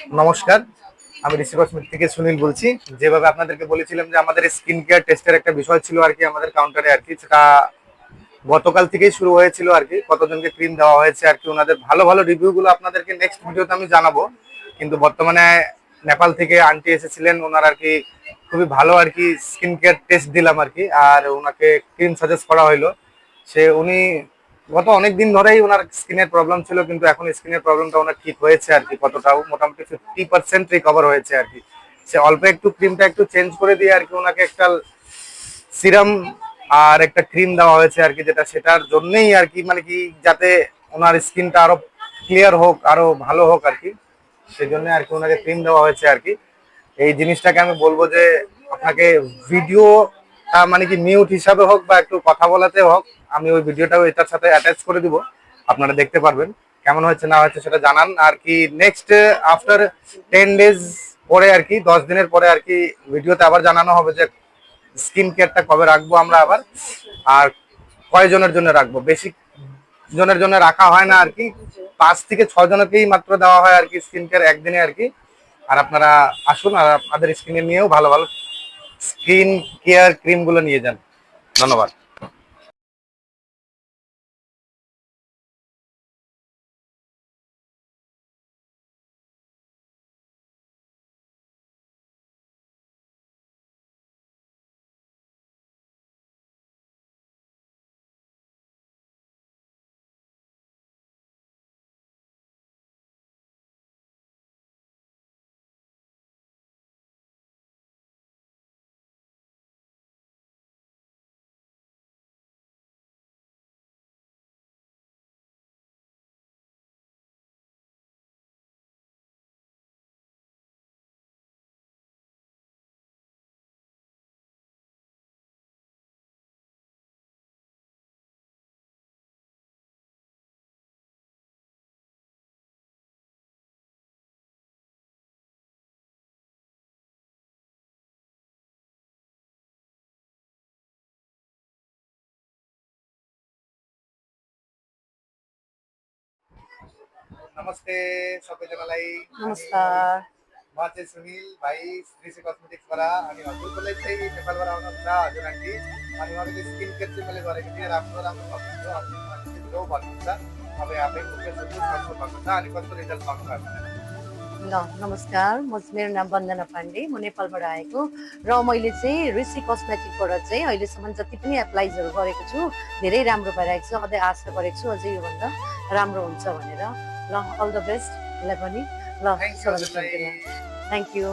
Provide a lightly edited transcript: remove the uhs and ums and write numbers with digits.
নমস্কার, আমি ঋষি কসমেটিক থেকে সুনীল বলছি। যেভাবে আপনাদেরকে বলেছিলাম যে আমাদের স্কিন কেয়ার টেস্টের একটা বিষয় ছিল আর কি আমাদের কাউন্টারে আর কি, সেটা গতকাল থেকেই শুরু হয়েছিল আর কি। কতজনকে ক্রিম দেওয়া হয়েছে আর কি, ওনাদের ভালো ভালো রিভিউ গুলো আপনাদেরকে নেক্সট ভিডিওতে আমি জানাবো। কিন্তু বর্তমানে নেপাল থেকে আন্টি এসেছিলেন, ওনার আর কি খুবই ভালো আর কি স্কিন কেয়ার টেস্ট দিলাম আর কি, আর ওনাকে ক্রিম সাজেস্ট করা হইলো। উনি গত অনেক দিন ধরেই ওনার স্কিনের প্রবলেম ছিল, কিন্তু এখন স্কিনের প্রবলেমটা ওনার ঠিক হয়েছে আর কি। কতটাও মোটামুটি 50% রিকভার হয়েছে আর কি। সে অল্প একটু ক্রিমটা একটু চেঞ্জ করে দিয়ে আর কি ওনাকে একটা সিরাম আর একটা ক্রিম দেওয়া হয়েছে আর কি, যেটা সেটার জন্যই আর কি, মানে কি যাতে ওনার স্কিনটা আরো ক্লিয়ার হোক, আরো ভালো হোক আর কি, সেই জন্য আর কি ওনাকে ক্রিম দেওয়া হয়েছে আর কি। এই জিনিসটাকে আমি বলবো যে আপনাকে ভিডিও মানে কি মিউট হিসাবে হোক বা একটু কথা বলাতে হোক, আমি ওই ভিডিওটাও এটার সাথে অ্যাটাচ করে দিব, আপনারা দেখতে পারবেন। কেমন হচ্ছে না হচ্ছে সেটা জানান আর কি। নেক্সট আফটার 10 days পরে আর কি, 10 দিনের পরে আর কি ভিডিওতে আবার জানানো হবে যে স্কিন কেয়ারটা কবে রাখবো আমরা আবার, আর কয়জনের জন্য রাখবো। বেশি জনের জন্য রাখা হয় না আর কি, 5 থেকে 6 জনকেই মাত্র দেওয়া হয় আর কি স্কিন কেয়ার একদিনে আর কি। আর আপনারা আসুন আর আপনাদের স্কিনে নিয়েও ভালো ভালো স্কিন কেয়ার ক্রিম গুলো নিয়ে যান। ধন্যবাদ। नमस्ते सगळ्यांनालाई नमस्कार. माझे सुनील भाई श्री कॉस्मेटिक्स बरा आणि अजून बोलायचं आहे नेपालवर आमचा अजून आणखी आणि मला ते स्किन केअरचे मला बरं की रामवर आपण बघतो आणि ग्लो बघतो अब यहाँ पे मुझे सब कुछ कस्तो भएको छ अनि कस्तो रिजल्ट पाउनु भएको छ। ल नमस्कार, मेरो नाम वन्दना पाण्डे, म नेपालबाट आएको र मैले चाहिँ ऋषि कस्मेटिकबाट चाहिँ अहिलेसम्म जति पनि एप्लाइजहरू गरेको छु धेरै राम्रो भइरहेको छ। अझै आशा गरेको छु अझै योभन्दा राम्रो हुन्छ भनेर। ल अल द बेस्ट यसलाई पनि। ल थ्याङ्क यू सबैजना थ्याङ्क यू।